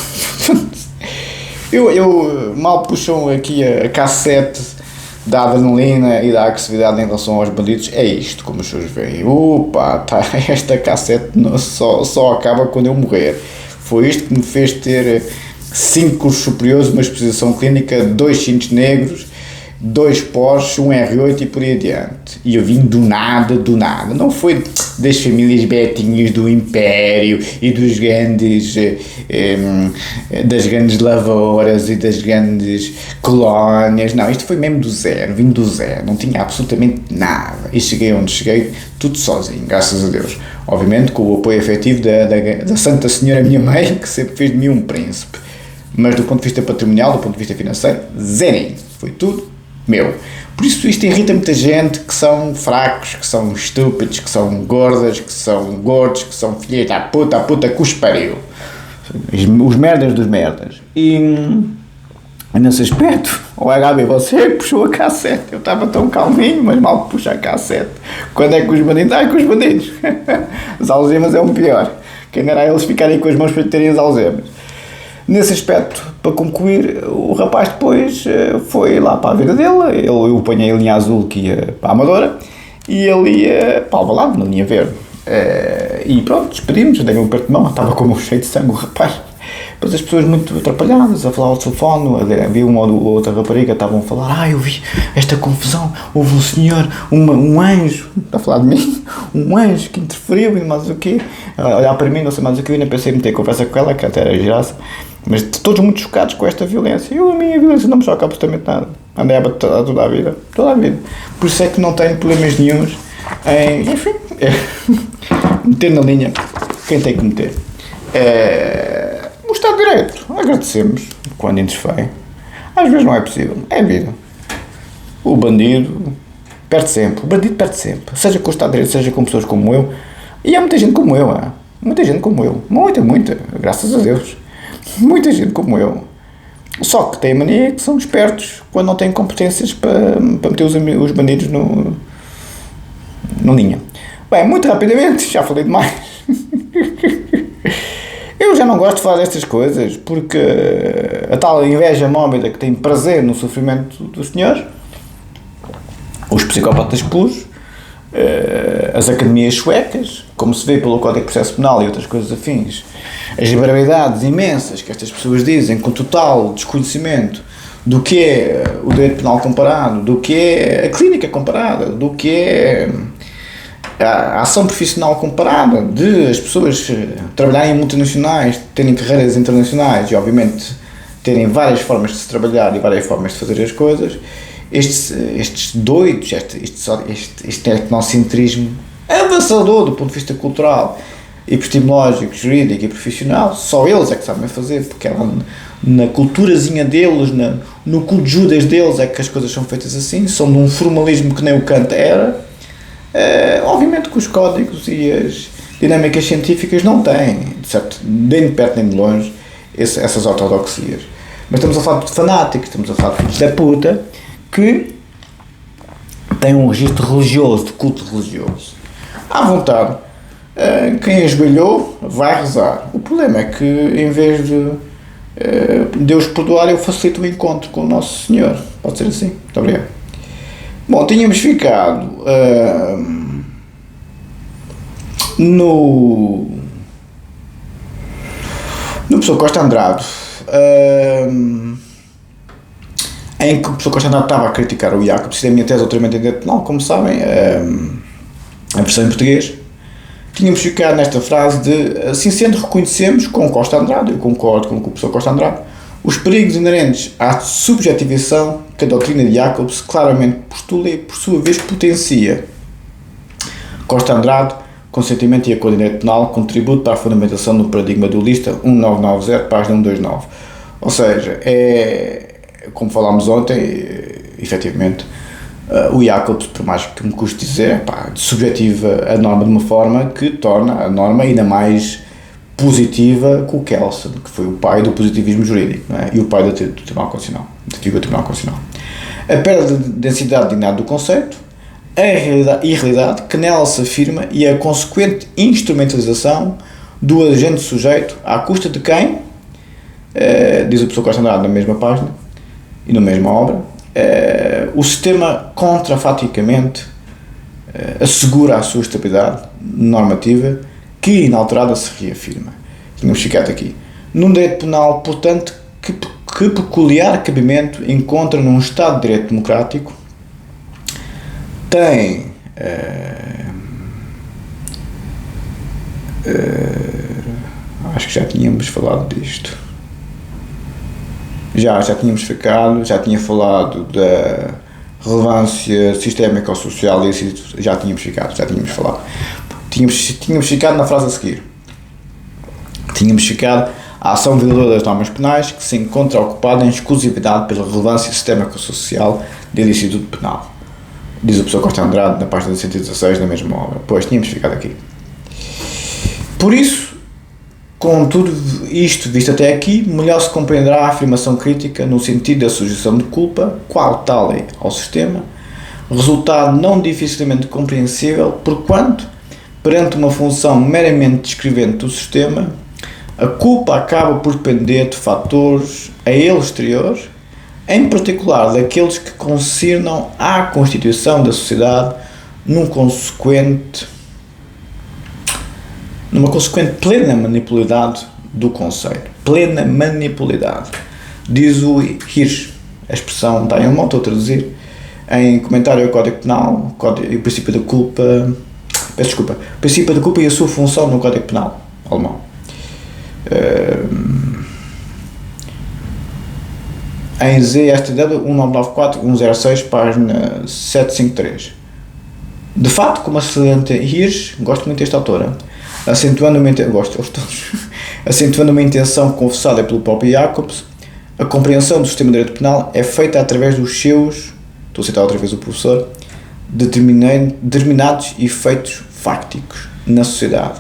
Eu mal puxam aqui a cassete da adrenalina e da agressividade em relação aos bandidos, é isto, como os senhores veem. Esta cassete só acaba quando eu morrer. Foi isto que me fez ter 5 cursos superiores, uma exposição clínica, 2 cintos negros, 2 Porsche, um R8 e por aí adiante. E eu vim do nada. Não foi das famílias betinhas do Império e dos grandes, das grandes lavouras e das grandes colónias. Não, isto foi mesmo do zero, vim do zero, não tinha absolutamente nada. E cheguei onde cheguei, tudo sozinho, graças a Deus. Obviamente com o apoio efetivo da Santa Senhora, minha mãe, que sempre fez de mim um príncipe. Mas do ponto de vista patrimonial, do ponto de vista financeiro, zerinho. Foi tudo meu. Por isso isto irrita muita gente que são fracos, que são estúpidos, que são gordas, que são gordos, que são filhos da puta, a puta que os pariu. Os merdas dos merdas. E nesse aspecto, o HB, você puxou a cassete. Eu estava tão calminho, mas mal puxa a cassete. Quando é que os bandidos? Com os bandidos. As algemas é um pior. Quem era eles ficarem com as mãos para terem as algemas. Nesse aspecto, para concluir, o rapaz depois foi lá para a vida dele, eu apanhei a linha azul que ia para a Amadora e ele ia para Alvalade, na linha verde. E pronto, despedimos, dei-me um aperto de mão, estava com a mão cheia de sangue o rapaz. Depois as pessoas muito atrapalhadas, a falar ao telefone, havia uma ou outra rapariga, estavam a falar, eu vi esta confusão, houve um senhor, um anjo, está a falar de mim, um anjo que interferiu e mais o quê, a olhar para mim, não sei mais o que, eu ainda pensei em meter conversa com ela, que até era giraça. Mas todos muito chocados com esta violência. A minha violência não me choca absolutamente nada. Andei a bater toda a vida. Por isso é que não tenho problemas nenhuns em, enfim, meter na linha quem tem que meter. O Estado de Direito, agradecemos quando interfere. Às vezes não é possível. É a vida. O bandido perde sempre. Seja com o Estado de Direito, seja com pessoas como eu. E há muita gente como eu. Muita gente como eu. Muita, graças a Deus. Muita gente como eu. Só que tem a mania que são espertos quando não têm competências para meter os bandidos no linha. Bem, muito rapidamente, já falei demais. Eu já não gosto de falar destas coisas porque a tal inveja mórbida que tem prazer no sofrimento dos senhores, os psicopatas puros, as academias suecas, como se vê pelo Código de Processo Penal e outras coisas afins, as barbaridades imensas que estas pessoas dizem com total desconhecimento do que é o direito penal comparado, do que é a clínica comparada, do que é a ação profissional comparada, de as pessoas trabalharem em multinacionais, terem carreiras internacionais e obviamente terem várias formas de se trabalhar e várias formas de fazer as coisas. Estes doidos, este etnocentrismo avançador do ponto de vista cultural, epistemológico, jurídico e profissional, só eles é que sabem fazer, porque é na culturazinha deles, no cu de Judas deles é que as coisas são feitas assim, são de um formalismo que nem o Kant era. Obviamente que os códigos e as dinâmicas científicas não têm, nem de perto nem de longe, essas ortodoxias. Mas estamos a falar de fanáticos, estamos a falar de filhos da puta, que têm um registro religioso, de culto religioso. À vontade, quem ajoelhou vai rezar. O problema é que, em vez de Deus perdoar, eu facilito o encontro com o Nosso Senhor. Pode ser assim? Muito obrigado. Bom, tínhamos ficado no professor Costa Andrade, em que o professor Costa Andrade estava a criticar o Jacobs. Isso é a minha tese doutoramento em direito penal, como sabem, a versão em português. Tínhamos ficado nesta frase de, assim sendo, reconhecemos com Costa Andrade, eu concordo com o professor Costa Andrade, os perigos inerentes à subjetivação que a doutrina de Jacobs claramente postula e, por sua vez, potencia. Costa Andrade, Consentimento e Acordo em Direito Penal, contributo para a fundamentação do paradigma dualista, 1990, página 129. Ou seja, como falámos ontem, efetivamente, o Jacobs, por mais que me custe dizer, subjetiva a norma de uma forma que torna a norma ainda mais positiva que o Kelsen, que foi o pai do positivismo jurídico, não é? E o pai do Tribunal Constitucional, da figura do Tribunal Constitucional. A perda de densidade de dignidade do conceito, a irrealidade que nela se afirma e a consequente instrumentalização do agente sujeito à custa de quem, diz o professor Costa Andrade na mesma página e na mesma obra, o sistema contrafaticamente assegura a sua estabilidade normativa que inalterada se reafirma. Tínhamos ficado aqui. Num direito penal, portanto, que peculiar cabimento encontra num Estado de Direito Democrático, tem acho que já tínhamos falado disto. Já tínhamos ficado, já tinha falado da relevância sistémica ou social, já tínhamos falado. Tínhamos ficado na frase a seguir. Tínhamos ficado a ação violadora das normas penais que se encontra ocupada em exclusividade pela relevância sistémica ou social dele Instituto Penal. Diz o professor Costa Andrade na página 116 da mesma obra. Pois, tínhamos ficado aqui. Por isso, com tudo isto visto até aqui, melhor se compreenderá a afirmação crítica no sentido da sujeição de culpa, qual tal é ao sistema, resultado não dificilmente compreensível, porquanto, perante uma função meramente descrevente do sistema, a culpa acaba por depender de fatores a ele exteriores, em particular daqueles que concernam à constituição da sociedade numa consequente plena manipularidade do conceito. Plena manipularidade. Diz o Hirsch, a expressão está em alemão, estou a traduzir, em comentário ao Código Penal, o princípio da culpa, princípio da culpa e a sua função no Código Penal alemão. Em ZSTW 1994-106, página 753. De facto, como excelente Hirsch, gosto muito desta autora, acentuando uma intenção confessada pelo próprio Jacobs, a compreensão do sistema de direito penal é feita através dos seus, estou a citar outra vez o professor, determinados efeitos fácticos na sociedade,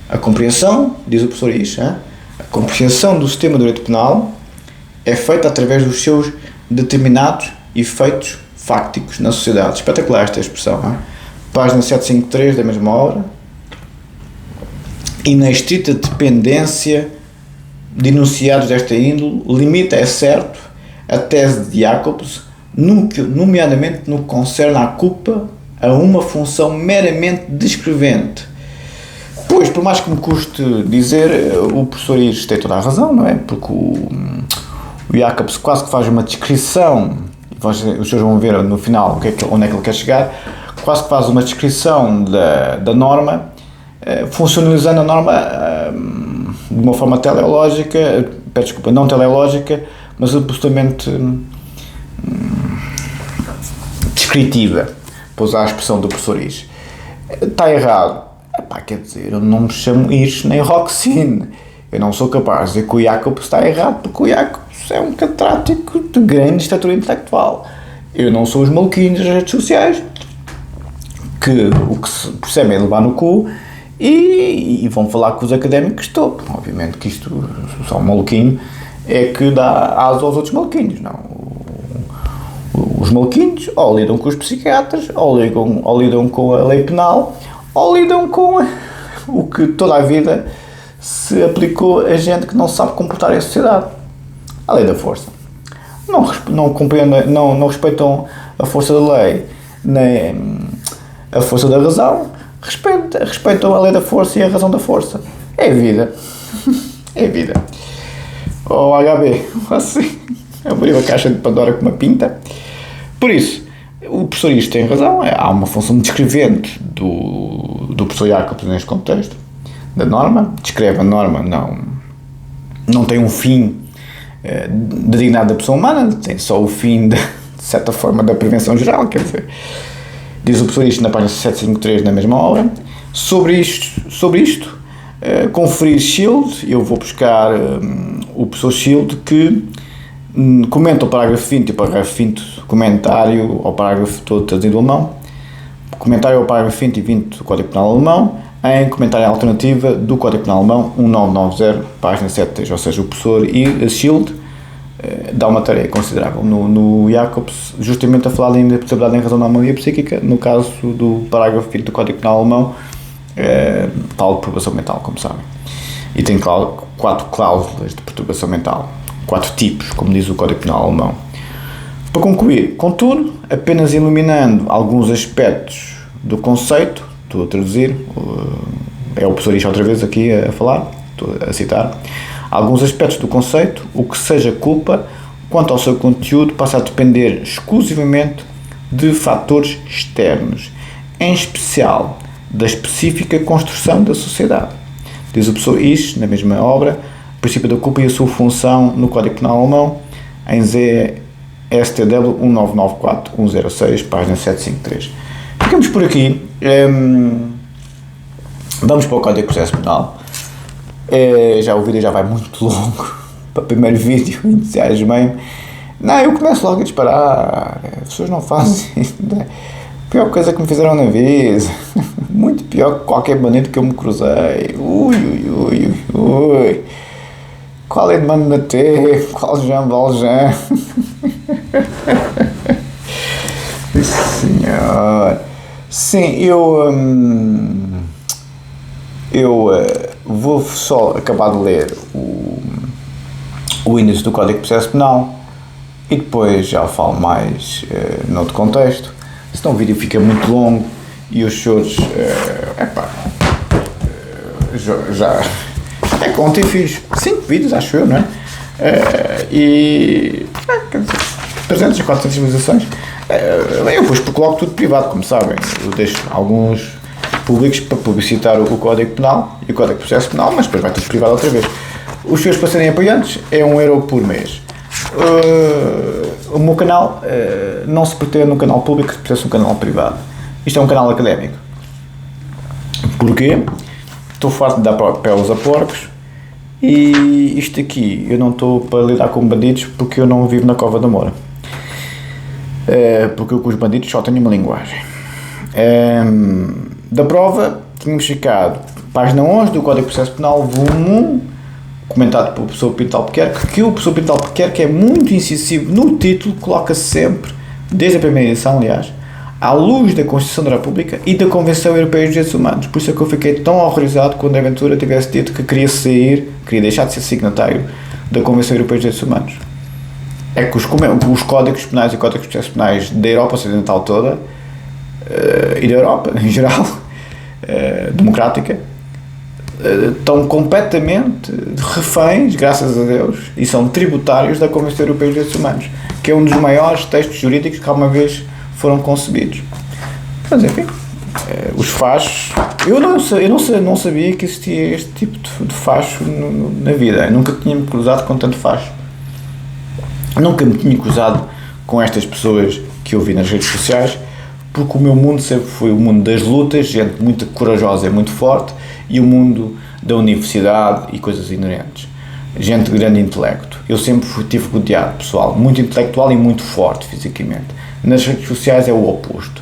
A compreensão, diz o professor Is, a compreensão do sistema do direito penal é feita através dos seus determinados efeitos fácticos na sociedade. Espetacular esta expressão. Página 753 da mesma obra. E na estrita dependência de enunciados desta índole, limita, é certo, a tese de Jacobs, nomeadamente no que concerne à culpa, a uma função meramente descrevente. Pois, por mais que me custe dizer, o professor Is tem toda a razão, não é? Porque o Jacobs quase que faz uma descrição, os senhores vão ver no final onde é que ele quer chegar, quase que faz uma descrição da norma, funcionalizando a norma de uma forma teleológica, não teleológica, mas absolutamente descritiva, para usar a expressão do professor Is. Está errado. Quer dizer, eu não me chamo Is nem Roxine. Eu não sou capaz de dizer que o Jacobs está errado, porque o Jacobs é um catedrático de grande estatura intelectual. Eu não sou os maluquinhos das redes sociais, que o que se percebem é levar no cu e vão falar com os académicos topo. Obviamente que isto, só um maluquinho, é que dá asa aos outros maluquinhos, não. Os maluquinhos ou lidam com os psiquiatras, ou lidam com a lei penal, ou lidam com o que toda a vida se aplicou a gente que não sabe comportar em sociedade. A lei da força. Não respeitam a força da lei, nem a força da razão, respeitam a lei da força e a razão da força. É vida. É vida. Oh, HB, assim, abriu a caixa de Pandora com uma pinta. Por isso, o professor Is tem razão, há uma função descrevente do professor Jacobs neste contexto, da norma, descreve a norma, não tem um fim designado da pessoa humana, tem só o fim, de certa forma, da prevenção geral, quer dizer, diz o professor Is na página 753 na mesma obra. Sobre isto, conferir Schild, eu vou buscar o professor Schild, que comenta o parágrafo 20 e o parágrafo 20 comentário ao parágrafo todo traduzido alemão, comentário ao parágrafo 20 e 20 do Código Penal Alemão, em comentário alternativa do Código Penal Alemão 1990, página 73, ou seja, o professor Schild dá uma tarefa considerável no Jacobs, justamente a falar da impossibilidade em razão da anomalia psíquica, no caso do parágrafo 20 do Código Penal Alemão, tal de perturbação mental, como sabem. E tem 4 cláusulas de perturbação mental, 4 tipos, como diz o Código Penal Alemão. Para concluir, contudo, apenas iluminando alguns aspectos do conceito, estou a traduzir, é o professor Is outra vez aqui a falar, estou a citar, alguns aspectos do conceito, o que seja culpa, quanto ao seu conteúdo, passa a depender exclusivamente de fatores externos, em especial da específica construção da sociedade. Diz o professor Is, na mesma obra, o princípio da culpa e a sua função no Código Penal Alemão, em ZSTW 1994106, página 753. Ficamos por aqui. Vamos para o Código de Processo Penal. Já o vídeo já vai muito longo para o primeiro vídeo, entusiasmei-me. Não, eu começo logo a disparar. As pessoas não fazem isso. Pior coisa que me fizeram na vida. Muito pior que qualquer bandido que eu me cruzei. Ui. Qual é de Mano Matê? Qual Jean Valjean? Senhor. Sim, eu vou só acabar de ler o índice do Código de Processo Penal e depois já falo mais noutro contexto. Senão o vídeo fica muito longo e os senhores já é que ontem fiz 5 vídeos, acho eu, não é? E 300 a 400 visualizações. Eu depois coloco tudo privado, como sabem. Eu deixo alguns públicos para publicitar o Código Penal e o Código de Processo Penal, mas depois vai tudo privado outra vez. Os senhores para serem apoiantes é €1 por mês. O meu canal não se pretende um canal público, se pretende um canal privado. Isto é um canal académico. Porquê? Estou farto de dar peles a porcos e isto aqui, eu não estou para lidar com bandidos porque eu não vivo na Cova da Moura. Porque eu com os bandidos só tenho uma linguagem. Da prova, tínhamos ficado Página 11 do Código de Processo Penal, volume 1, comentado pelo professor Pinto Albuquerque, que o professor Pinto Albuquerque é muito incisivo no título, coloca sempre, desde a primeira edição, aliás, à luz da Constituição da República e da Convenção Europeia dos Direitos Humanos. Por isso é que eu fiquei tão horrorizado quando a Ventura tivesse dito que queria deixar de ser signatário da Convenção Europeia dos Direitos Humanos. É que os códigos penais e códigos de processos penais da Europa Ocidental toda, e da Europa em geral, democrática, estão completamente reféns, graças a Deus, e são tributários da Convenção Europeia dos Direitos Humanos, que é um dos maiores textos jurídicos que alguma vez foram concebidos. Mas enfim, os fachos, eu não sabia que existia este tipo de facho na vida. Eu nunca tinha me cruzado com tanto facho. Nunca me tinha cruzado com estas pessoas que eu vi nas redes sociais, porque o meu mundo sempre foi o mundo das lutas, gente muito corajosa e muito forte, e o mundo da universidade e coisas inerentes. Gente de grande intelecto. Eu sempre tive rodeado pessoal muito intelectual e muito forte fisicamente. Nas redes sociais é o oposto.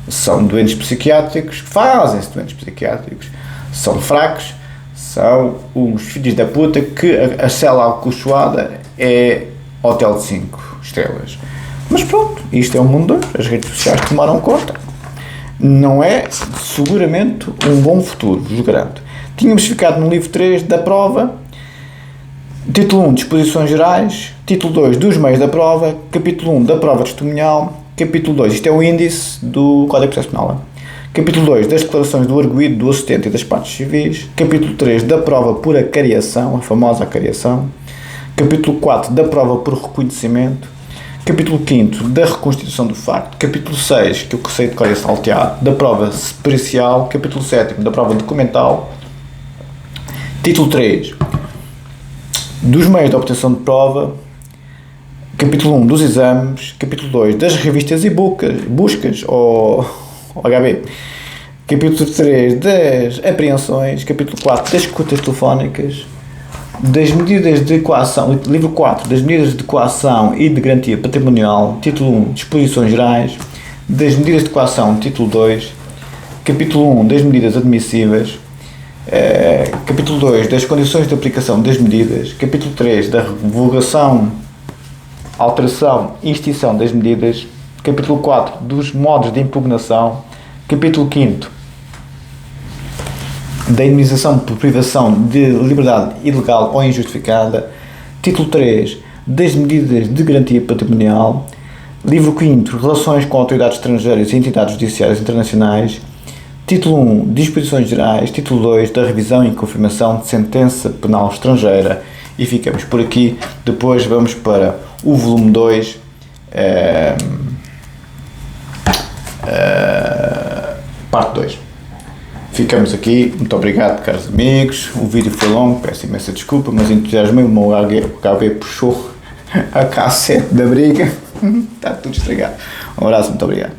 São doentes psiquiátricos, fazem-se doentes psiquiátricos, são fracos, são uns filhos da puta que a cela acolchoada é hotel de 5 estrelas. Mas pronto, isto é o mundo, as redes sociais tomaram conta. Não é seguramente um bom futuro, vos garanto. Tínhamos ficado no livro 3 da prova, título 1, disposições gerais, título 2, dos meios da prova, capítulo 1, da prova testemunhal, capítulo 2, isto é o índice do Código de Processo Penal, capítulo 2, das declarações do arguido, do assistente e das partes civis, capítulo 3, da prova por acariação, a famosa acariação, capítulo 4, da prova por reconhecimento, capítulo 5, da reconstituição do facto, capítulo 6, que eu sei de cor é salteado, da prova pericial, capítulo 7, da prova documental, título 3, dos meios de obtenção de prova, capítulo 1, dos exames, capítulo 2, das revistas e buscas, ou HB, capítulo 3, das apreensões, capítulo 4, das escutas telefónicas, das medidas de coação, livro 4, das medidas de coação e de garantia patrimonial, título 1, disposições gerais, das medidas de coação, título 2, capítulo 1, das medidas admissíveis, capítulo 2, das condições de aplicação das medidas, capítulo 3, da revogação, alteração e extinção das medidas, capítulo 4, dos modos de impugnação, capítulo 5, da indemnização por privação de liberdade ilegal ou injustificada, título 3, das medidas de garantia patrimonial, livro 5, relações com autoridades estrangeiras e entidades judiciárias internacionais, título 1, disposições gerais, título 2, da revisão e confirmação de sentença penal estrangeira, e ficamos por aqui. Depois vamos para o volume 2, parte 2. Ficamos aqui, muito obrigado, caros amigos. O vídeo foi longo, peço imensa desculpa, mas entusiasmei, o meu HB puxou a cassete da briga, está tudo estragado. Um abraço, muito obrigado.